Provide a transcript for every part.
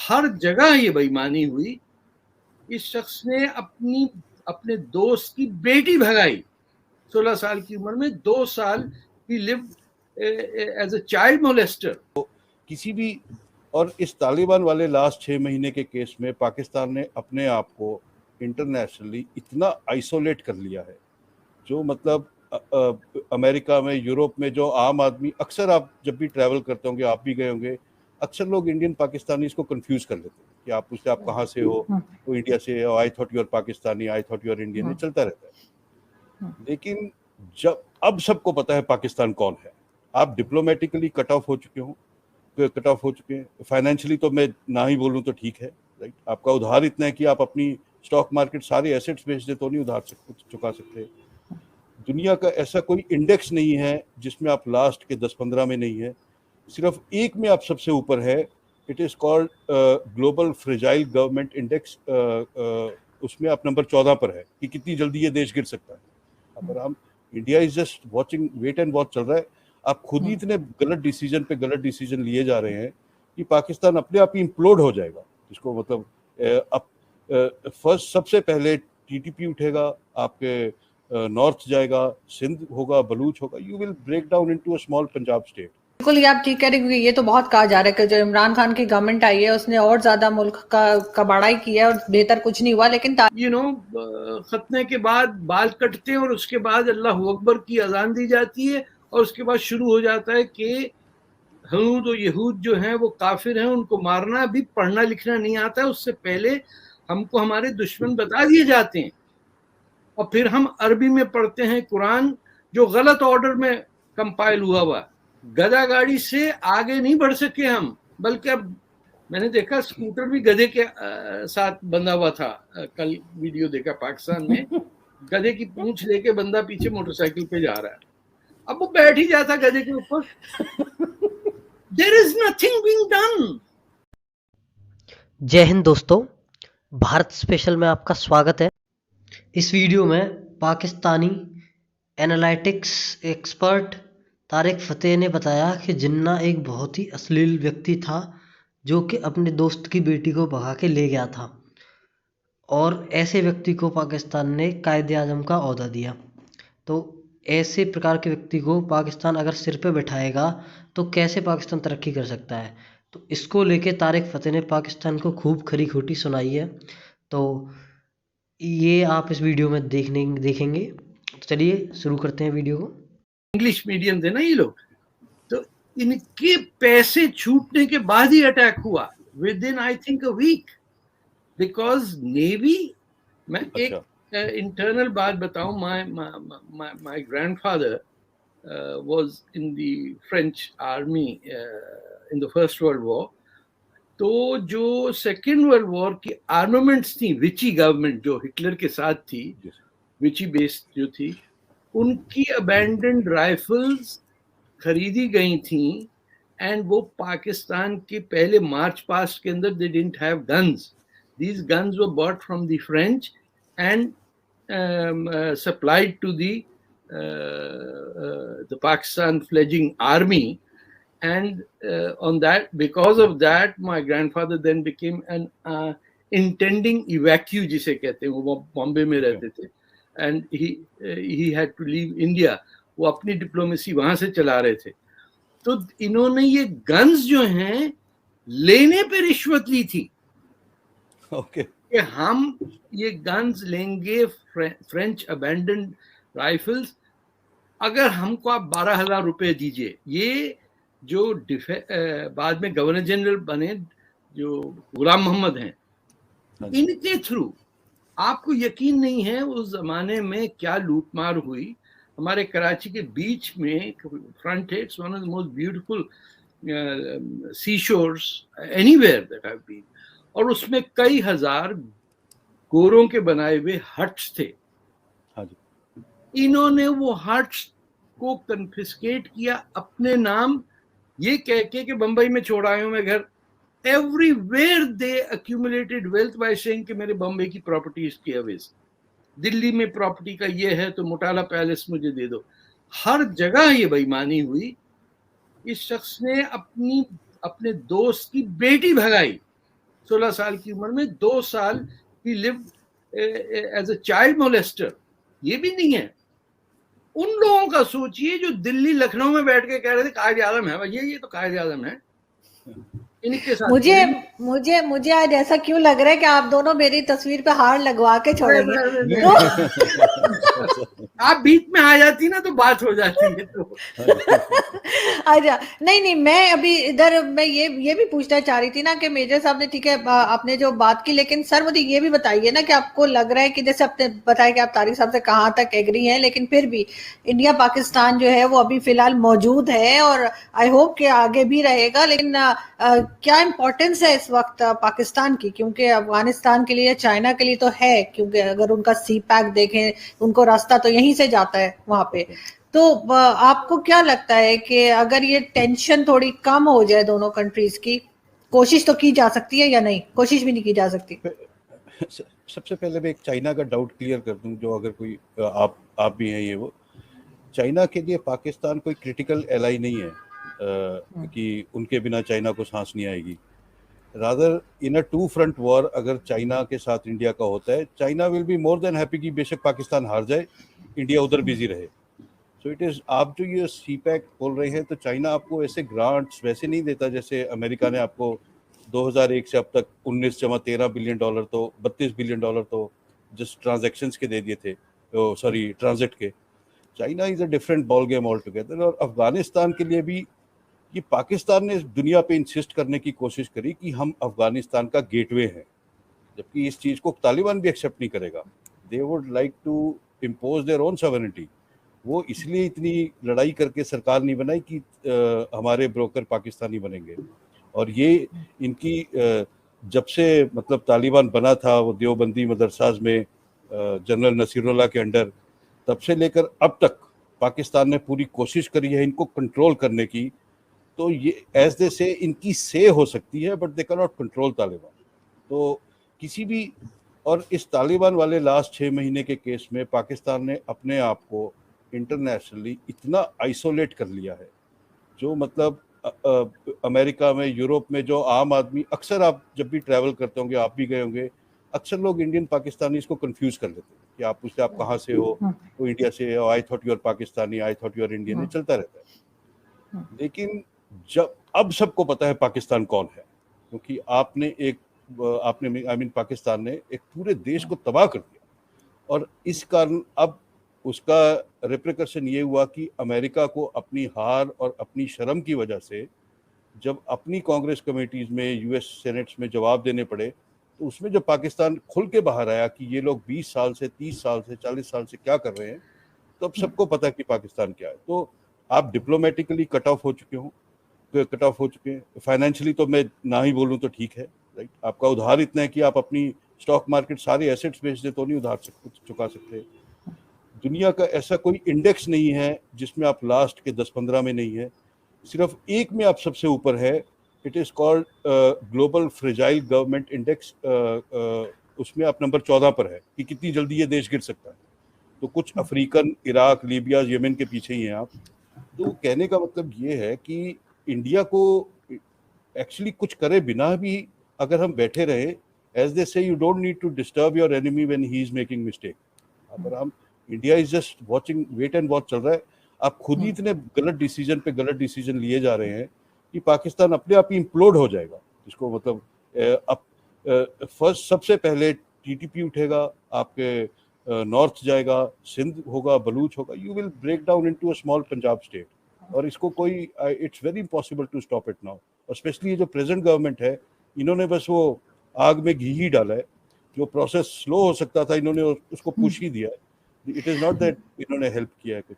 हर जगह ये बेईमानी हुई। इस शख्स ने अपने दोस्त की बेटी भगाई 16 साल की उम्र में। 2 साल ही lived as a child molester. किसी भी, और इस तालिबान वाले लास्ट 6 महीने के केस में पाकिस्तान ने अपने आप को इंटरनेशनली इतना आइसोलेट कर लिया है, जो मतलब अमेरिका में, यूरोप में जो आम आदमी, अक्सर आप जब भी ट्रैवल करते होंगे, आप भी गए होंगे, अक्सर लोग इंडियन पाकिस्तानी इसको कंफ्यूज कर लेते हैं कि आप पूछते आप कहाँ से हो, वो इंडिया से हो, I thought you are Pakistani, I thought you are Indian, ये चलता रहता है। लेकिन जब अब सबको पता है पाकिस्तान कौन है, आप डिप्लोमेटिकली कट ऑफ हो चुके हैं, फाइनेंशियली तो मैं ना ही बोलूं तो ठीक है, राइट। आपका उधार इतना है कि आप अपनी स्टॉक मार्केट सारे एसेट्स बेच दे तो नहीं उधार चुका सकते। दुनिया का ऐसा कोई इंडेक्स नहीं है जिसमें आप लास्ट के 10-15 में नहीं है, सिर्फ एक में आप सबसे ऊपर है। It is called global fragile government index. उसमें आप नंबर 14 पर है कि कितनी जल्दी ये देश गिर सकता है। अगर हम, India is just watching, wait and watch चल रहा है। आप खुद ही इतने गलत डिसीजन लिए जा रहे हैं कि पाकिस्तान अपने आप ही इम्प्लोड हो जाएगा। जिसको मतलब अब फर्स्ट सबसे पहले टीटीपी उठेगा, आपके नॉर्थ जाएगा, सिंध होगा, बलूच होगा, you will break down into a small Punjab state. बिल्कुल, ये आप ठीक कह रहे हैं, क्योंकि ये तो बहुत कहा जा रहा है कि जो इमरान खान की गवर्नमेंट आई है उसने और ज्यादा मुल्क का कबाड़ाई किया और बेहतर कुछ नहीं हुआ। लेकिन खतने के बाद बाल कटते हैं और उसके बाद अल्लाह अकबर की अजान दी जाती है और उसके बाद शुरू हो जाता है कि हनूद और यहूद जो हैं वो काफिर हैं, उनको मारना। भी पढ़ना लिखना नहीं आता है, उससे पहले हमको हमारे दुश्मन बता दिए जाते हैं और फिर हम अरबी में पढ़ते हैं कुरान जो गलत ऑर्डर में कंपाइल हुआ। गधा गाड़ी से आगे नहीं बढ़ सके हम, बल्कि अब मैंने देखा स्कूटर भी गधे के साथ बंधा हुआ था। कल वीडियो देखा पाकिस्तान में, गधे की पूंछ लेके बंदा पीछे मोटरसाइकिल पे जा रहा है। अब वो बैठ ही जाता गधे के ऊपर। There is nothing being done. Jai Hind दोस्तों, भारत स्पेशल में आपका स्वागत है। इस वीडियो में पाकिस्तानी एनालिटिक्स एक्सपर्ट तारिक फतेह ने बताया कि जिन्ना एक बहुत ही अश्लील व्यक्ति था जो कि अपने दोस्त की बेटी को भगा के ले गया था, और ऐसे व्यक्ति को पाकिस्तान ने कायदे आज़म का ओहदा दिया। तो ऐसे प्रकार के व्यक्ति को पाकिस्तान अगर सिर पे बैठाएगा तो कैसे पाकिस्तान तरक्की कर सकता है। तो इसको लेके तारिक फतेह ने पाकिस्तान को खूब खरी खोटी सुनाई है। तो ये आप इस वीडियो में देखेंगे। तो चलिए शुरू करते हैं वीडियो को। इंग्लिश मीडियम थे ना ये लोग, तो इनके पैसे छूटने के बाद ही अटैक हुआ, with in I think a week, because navy. मैं एक इंटरनल बात बताऊं, my grandfather was in the French army in the first world war. तो जो सेकेंड वर्ल्ड वॉर की आर्मामेंट्स थी, विची गवर्नमेंट जो हिटलर के साथ थी, विची बेस्ड जो थी, उनकी अबैंडन्ड राइफल्स खरीदी गई थी। एंड वो पाकिस्तान के पहले मार्च पास्ट के अंदर they didn't have guns. These guns were bought from the French and supplied to the Pakistan fledgling army. And on that, because of that, my grandfather then became an intending evacuee, जिसे कहते हैं, वो बॉम्बे में रहते थे, and he had to leave India. वो अपनी diplomacy वहां से चला रहे थे। तो इन्होंने ये गन्स जो हैं लेने पे रिश्वत ली थी। ओके कि हम ये गन्स लेंगे, फ्रेंच अबैंडन्ड राइफल्स, अगर हमको आप 12,000 रुपए दीजिए। ये जो बाद में गवर्नर जनरल बने जो गुलाम मोहम्मद हैं, इनके थ्रू, आपको यकीन नहीं है उस जमाने में क्या लूटमार हुई। हमारे कराची के बीच में फ्रंट है, it's one of the most beautiful sea shores anywhere that I have been, और उसमें कई हजार गोरों के बनाए हुए हट्स थे। इन्होंने वो हट्स को कन्फिस्केट किया अपने नाम, ये कह के कि बंबई में छोड़ आए हूं मैं घर। Everywhere they accumulated wealth by saying कि मेरे बम्बई की प्रॉपर्टी इसकी अवेज, दिल्ली में प्रॉपर्टी का ये है तो मोटाला पैलेस मुझे दे दो। हर जगह ये बेईमानी हुई। इस शख्स ने अपने दोस्त की बेटी भगाई 16 साल की उम्र में 2 साल ही live as a child molester. ये भी नहीं है। उन लोगों का सोचिए जो दिल्ली लखनऊ में बैठ के कह रहे थे कायदे आजम है भैया, ये तो कायदे आजम है, इनके साथ मुझे मुझे मुझे आज ऐसा क्यों लग रहा है कि आप दोनों मेरी तस्वीर पे हार लगवा के छोड़ेंगे। आप बीच में आ जाती ना तो बात हो जाती है। तो अच्छा, नहीं मैं अभी इधर मैं ये भी पूछना चाह रही थी ना कि मेजर साहब ने ठीक है आपने जो बात की, लेकिन सर मुझे ये भी बताइए ना कि आपको लग रहा है कि जैसे आपने बताया कि आप तारिक साहब से कहाँ तक एग्री हैं, लेकिन फिर भी इंडिया पाकिस्तान जो है वो अभी फिलहाल मौजूद है और आई होप कि आगे भी रहेगा, लेकिन क्या इम्पोर्टेंस है इस वक्त पाकिस्तान की, क्योंकि अफगानिस्तान के लिए चाइना के लिए तो है, क्योंकि अगर उनका सी पैक देखें उनको रास्ता तो यहीं से जाता है वहां पे। तो आपको क्या लगता है कि अगर ये टेंशन थोड़ी कम हो जाए दोनों कंट्रीज की, कोशिश तो की जा सकती है या नहीं, कोशिश भी नहीं की जा सकती? सबसे पहले मैं एक चाइना का डाउट क्लियर कर दूं, जो अगर कोई आप भी हैं, ये वो चाइना के लिए पाकिस्तान कोई क्रिटिकल एलाई नहीं है कि उनके बिना चाइना को सांस नहीं आएगी। Rather in a two front war अगर चाइना के साथ इंडिया का होता है, China will be more than happy कि बेशक पाकिस्तान हार जाए, इंडिया उधर बिजी रहे। सो इट इज, आप जो ये सी पैक बोल रहे हैं, तो चाइना आपको ऐसे ग्रांट्स वैसे नहीं देता जैसे अमेरिका ने आपको 2001 से अब तक 19 जमा 13 बिलियन डॉलर तो 32 बिलियन डॉलर तो जस्ट ट्रांजैक्शंस के दे दिए थे, सॉरी ट्रांजिट के। China is a different ball game all together. और अफगानिस्तान के लिए भी ये पाकिस्तान ने दुनिया पे इंसिस्ट करने की कोशिश करी कि हम अफगानिस्तान का गेटवे हैं, जबकि इस चीज़ को तालिबान भी एक्सेप्ट नहीं करेगा। They would like to impose their own sovereignty. वो इसलिए इतनी लड़ाई करके सरकार नहीं बनाई कि हमारे ब्रोकर पाकिस्तानी बनेंगे। और ये इनकी जब से मतलब तालिबान बना था, वो देवबंदी मदरसाज में जनरल नसीरुल्लाह के अंडर, तब से लेकर अब तक पाकिस्तान ने पूरी कोशिश करी है इनको कंट्रोल करने की। तो ये एज दे से इनकी से हो सकती है, but they can not control Taliban. तो किसी भी, और इस तालिबान वाले लास्ट 6 महीने के केस में पाकिस्तान ने अपने आप को इंटरनेशनली इतना आइसोलेट कर लिया है, जो मतलब अमेरिका में, यूरोप में जो आम आदमी, अक्सर आप जब भी ट्रैवल करते होंगे, आप भी गए होंगे, अक्सर लोग इंडियन पाकिस्तानी इसको कंफ्यूज कर लेते हैं कि आप पूछते आप कहाँ से हो, तो इंडिया से हो, I thought you are Pakistani, I thought you are Indian, ये चलता रहता है। लेकिन जब अब सबको पता है पाकिस्तान कौन है, क्योंकि आपने पाकिस्तान ने एक पूरे देश को तबाह कर दिया। और इस कारण अब उसका रिप्रिकॉशन ये हुआ कि अमेरिका को अपनी हार और अपनी शर्म की वजह से जब अपनी कांग्रेस कमेटीज में, यूएस सेनेट्स में जवाब देने पड़े, तो उसमें जब पाकिस्तान खुल के बाहर आया कि ये लोग 20 साल से, 30 साल से, 40 साल से क्या कर रहे हैं, तो अब सबको पता है कि पाकिस्तान क्या है। तो आप डिप्लोमेटिकली कट ऑफ हो चुके हैं, फाइनेंशियली तो मैं ना ही बोलूँ तो ठीक है, राइट। आपका उधार इतना है कि आप अपनी स्टॉक मार्केट सारे एसेट्स बेच दे तो नहीं उधार चुका सकते। दुनिया का ऐसा कोई इंडेक्स नहीं है जिसमें आप लास्ट के 10-15 में नहीं है, सिर्फ एक में आप सबसे ऊपर है। It is called global fragile government index. उसमें आप नंबर 14 पर है कि कितनी जल्दी ये देश गिर सकता है। तो कुछ अफ्रीकन, इराक, लीबिया, यमन के पीछे ही हैं आप। तो कहने का मतलब ये है कि इंडिया को एक्चुअली कुछ करे बिना भी अगर हम बैठे रहे, as they say, you don't need to disturb your enemy when he is making mistake. अगर हम, India is just watching, wait and watch चल रहा है। आप खुद ही इतने गलत डिसीजन लिए जा रहे हैं कि पाकिस्तान अपने आप ही इम्प्लोड हो जाएगा। इसको मतलब अब फर्स्ट सबसे पहले टीटीपी उठेगा, आपके नॉर्थ जाएगा, सिंध होगा, बलूच होगा, you will break down into a small Punjab state. और इसको कोई, it's very impossible to stop it now. और स्पेशली ये जो प्रेजेंट गवर्नमेंट है, इन्होंने बस वो आग में घी ही डाला है। जो प्रोसेस स्लो हो सकता था, इन्होंने उसको पुश ही दिया है। इट इज नॉट दैट इन्होंने हेल्प किया है कुछ।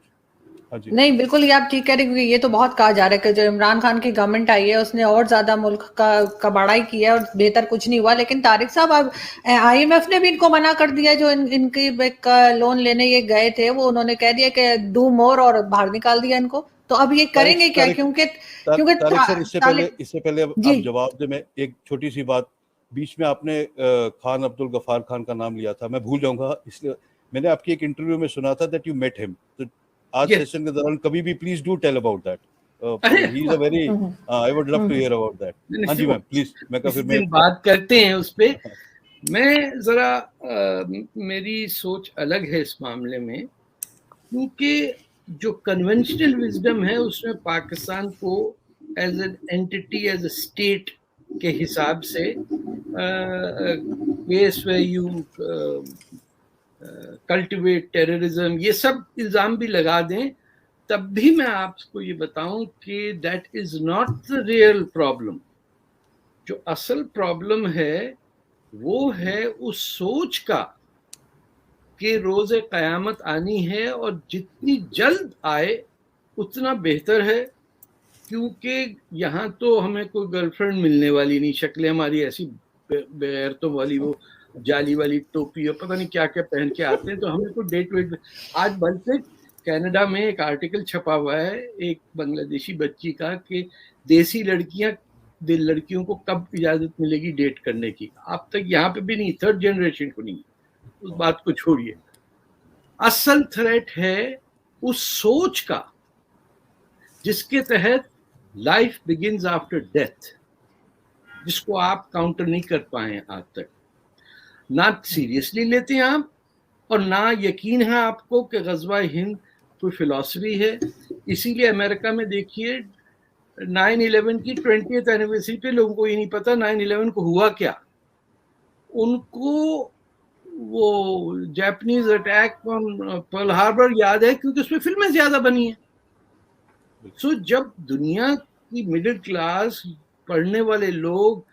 हाँ जी, नहीं बिल्कुल, ये आप ठीक कह रहे हैं, क्योंकि ये तो बहुत कहा जा रहा है कि जो इमरान खान की गवर्नमेंट आई है उसने और ज्यादा मुल्क का कबाड़ाई किया और बेहतर कुछ नहीं हुआ। लेकिन तारिक साहब, अब IMF ने भी इनको मना कर दिया, जो इनकी लोन लेने ये गए थे, वो उन्होंने कह दिया कि डू मोर और बाहर निकाल दिया इनको। तो अब ये करेंगे क्या? क्योंकि तारिक सर, इससे पहले आप जवाब दे, मैं एक छोटी सी बात, बीच में आपने खान अब्दुल गफ्फार खान का नाम लिया था, मैं भूल जाऊंगा, इसलिए मैंने आपकी एक इंटरव्यू में सुना था दैट यू मेट हिम। तो आज सेशन के दौरान कभी भी please do tell about that. He is a very, I would love to hear about that. हाँ जी मैम प्लीज, मैं फिर मैं बात करते हैं उस पे। मैं जरा मेरी सोच अलग है इस मामले में, क्योंकि जो कन्वेंशनल विजडम है उसमें पाकिस्तान को as an entity, as a state के हिसाब से case way you cultivate terrorism, ये सब इल्जाम भी लगा दें, तब भी मैं आपको ये बताऊं कि that is not the real problem. जो असल प्रॉब्लम है वो है उस सोच का कि रोज़े क़यामत आनी है और जितनी जल्द आए उतना बेहतर है, क्योंकि यहाँ तो हमें कोई गर्लफ्रेंड मिलने वाली नहीं, शक्लें हमारी ऐसी बेगैरतों वाली, वो जाली वाली टोपी और पता नहीं क्या क्या पहन के आते हैं, तो हमें कोई डेट वेट। आज बल्कि कनाडा में एक आर्टिकल छपा हुआ है एक बांग्लादेशी बच्ची का कि देसी लड़कियों को कब इजाजत मिलेगी डेट करने की। अब तक यहाँ पे भी नहीं, थर्ड जनरेशन को नहीं, उस बात को छोड़िए। असल थ्रेट है उस सोच का जिसके तहत लाइफ बिगिंस आफ्टर डेथ, जिसको आप काउंटर नहीं कर पाए आज तक। ना सीरियसली लेते हैं आप, और ना यकीन है आपको कि गज़वा हिंद कोई फिलॉसफी है। इसीलिए अमेरिका में देखिए 9/11 की 20th एनिवर्सरी पे लोगों को ये नहीं पता 9/11 को हुआ क्या। उनको वो Japanese attack on Pearl Harbor याद है, क्योंकि उसमें फिल्में ज्यादा बनी हैं। सो जब दुनिया की मिडिल क्लास पढ़ने वाले लोग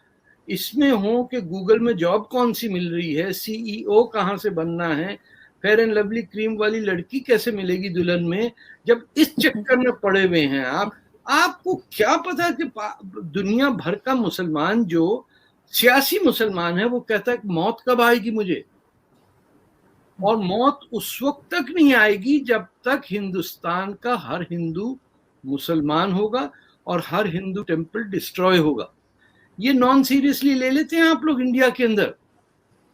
इसमें हों कि गूगल में जॉब कौन सी मिल रही है, CEO कहाँ से बनना है, फेयर एंड लवली क्रीम वाली लड़की कैसे मिलेगी दुल्हन में, जब इस चक्कर में पड़े हुए हैं आपको क्या पता कि दुनिया भर का मुसलमान जो सियासी मुसलमान है वो कहता है मौत कब आएगी मुझे, और मौत उस वक्त तक नहीं आएगी जब तक हिंदुस्तान का हर हिंदू मुसलमान होगा और हर हिंदू टेम्पल डिस्ट्रॉय होगा। ये नॉन सीरियसली ले लेते हैं आप लोग इंडिया के अंदर,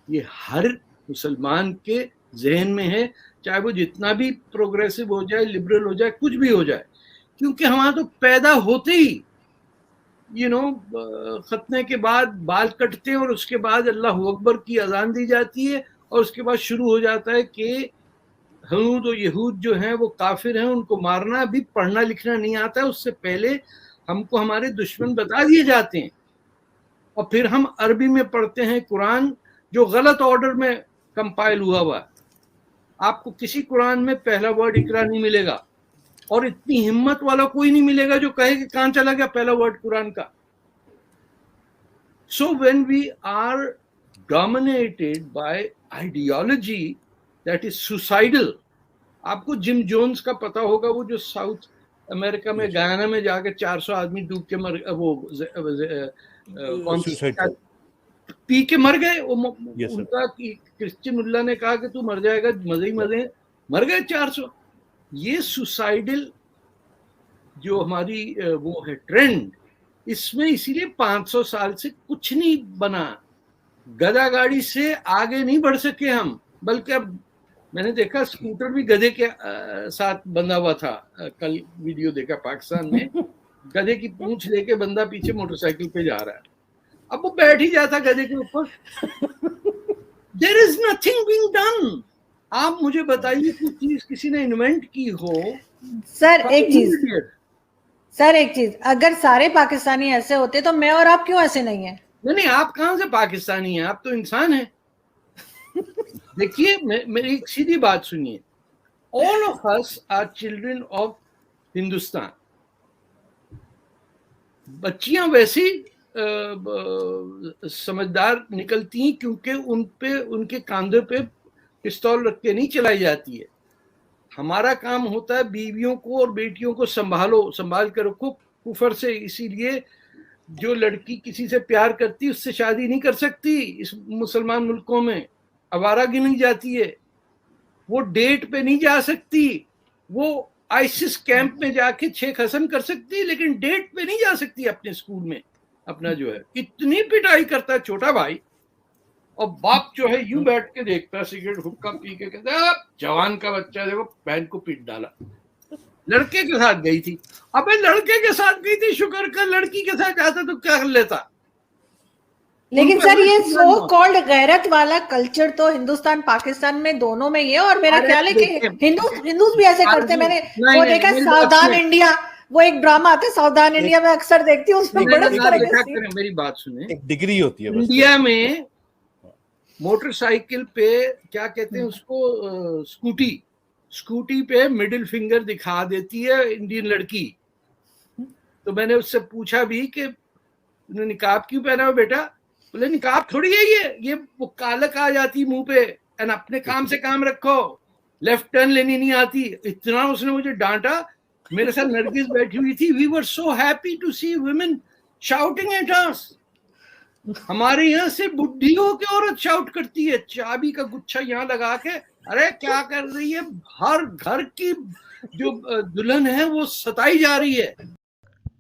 ये हर मुसलमान के जहन में है, चाहे वो जितना भी प्रोग्रेसिव हो जाए, लिबरल हो जाए, कुछ भी हो जाए, क्योंकि हमारा तो पैदा होते ही खतने के बाद बाल कटते हैं और उसके बाद अल्लाह अकबर की अजान दी जाती है और उसके बाद शुरू हो जाता है कि हनूद और यहूद जो हैं वो काफिर हैं, उनको मारना। अभी पढ़ना लिखना नहीं आता है, उससे पहले हमको हमारे दुश्मन बता दिए जाते हैं, और फिर हम अरबी में पढ़ते हैं कुरान जो गलत ऑर्डर में कंपाइल हुआ है। आपको किसी कुरान में पहला वर्ड इकरा नहीं मिलेगा, और इतनी हिम्मत वाला कोई नहीं मिलेगा जो कहे कि कहां चला गया पहला वर्ड कुरान का। So when we are dominated by ideology that is suicidal. आपको जिम जोन्स का पता होगा, वो जो साउथ अमेरिका में गयाना में जाके 400 आदमी डूब के मर, वो पी के मर गए। उनका क्रिश्चियन मुल्ला ने कहा कि तू मर जाएगा, मजे ही मजे, मर गए 400। ये सुसाइडल जो हमारी वो है ट्रेंड, इसमें इसीलिए 500 साल से कुछ नहीं बना। गधा गाड़ी से आगे नहीं बढ़ सके हम, बल्कि अब मैंने देखा स्कूटर भी गधे के साथ बंधा हुआ था। कल वीडियो देखा पाकिस्तान में, गधे की पूंछ लेके बंदा पीछे मोटरसाइकिल पे जा रहा है, अब वो बैठ ही जाता गधे के ऊपर। There is nothing being done. आप मुझे बताइए कोई चीज किसी ने इन्वेंट की हो। सर एक चीज, अगर सारे पाकिस्तानी ऐसे होते तो मैं और आप क्यों ऐसे नहीं है? नहीं, आप कहां से पाकिस्तानी हैं, आप तो इंसान हैं। देखिए मेरी एक सीधी बात सुनिए, all of us are children of Hindustan. बच्चियां वैसी समझदार निकलती हैं क्योंकि उनके कांधे पे पिस्तौल रख के नहीं चलाई जाती है। हमारा काम होता है बीवियों को और बेटियों को संभाल कर रखो कुफर से। इसीलिए जो लड़की किसी से प्यार करती उससे शादी नहीं कर सकती इस मुसलमान मुल्कों में, आवारा गिनी जाती है। वो डेट पे नहीं जा सकती, वो आईसिस कैंप में जाके 6 खसन कर सकती है, लेकिन डेट पे नहीं जा सकती अपने स्कूल में। अपना जो है इतनी पिटाई करता है छोटा भाई, और बाप जो है यूं बैठ के देखता है, सिगरेट हुक्का पी के कहता है जवान का बच्चा देखो बहन को पीट डाला। लड़के के साथ गई थी। अबे लड़के के साथ गई थी, शुक्र कर, लड़की के साथ जाता तो क्या कर लेता। लेकिन उनको सर ये अपना सो कॉल्ड गैरत वाला कल्चर तो हिंदुस्तान पाकिस्तान में दोनों में ही है, और मेरा अरे ख्याल है कि देखिए, हिंदूज भी ऐसे करते हैं। मैंने नहीं, वो नहीं, देखा मेरी बात सावधान सुनिए। इंडिया, वो एक ड्रामा आता है सावधान इंडिया में अक्सर देखती हूँ, उसमें नहीं, बड़े नहीं, तरह नहीं, के क्या करें, मेरी बात सुने। एक डिग्री होती है बस। इंडिया में मोटरसाइकिल पे क्या कहते हैं उसको, स्कूटी पे मिडिल फिंगर दिखा देती है इंडियन लड़की। तो मैंने उससे पूछा भी कि तूने निकाब क्यों पहना है बेटा? बोले निकाब थोड़ी है ये वो कालक आ जाती मुंह पे, एंड अपने काम से काम रखो, लेफ्ट टर्न लेनी नहीं आती। इतना उसने मुझे डांटा। मेरे साथ नरगिस बैठी हुई थी। We were so happy to see women shouting at us. हमारे यहाँ से बुढ़ी हो के औरत शाउट करती है, चाबी का गुच्छा यहाँ लगा के, अरे क्या कर रही है। हर घर की जो दुल्हन है वो सताई जा रही है।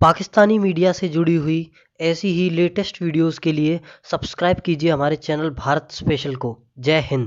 पाकिस्तानी मीडिया से जुड़ी हुई ऐसी ही लेटेस्ट वीडियोस के लिए सब्सक्राइब कीजिए हमारे चैनल भारत स्पेशल को। जय हिंद।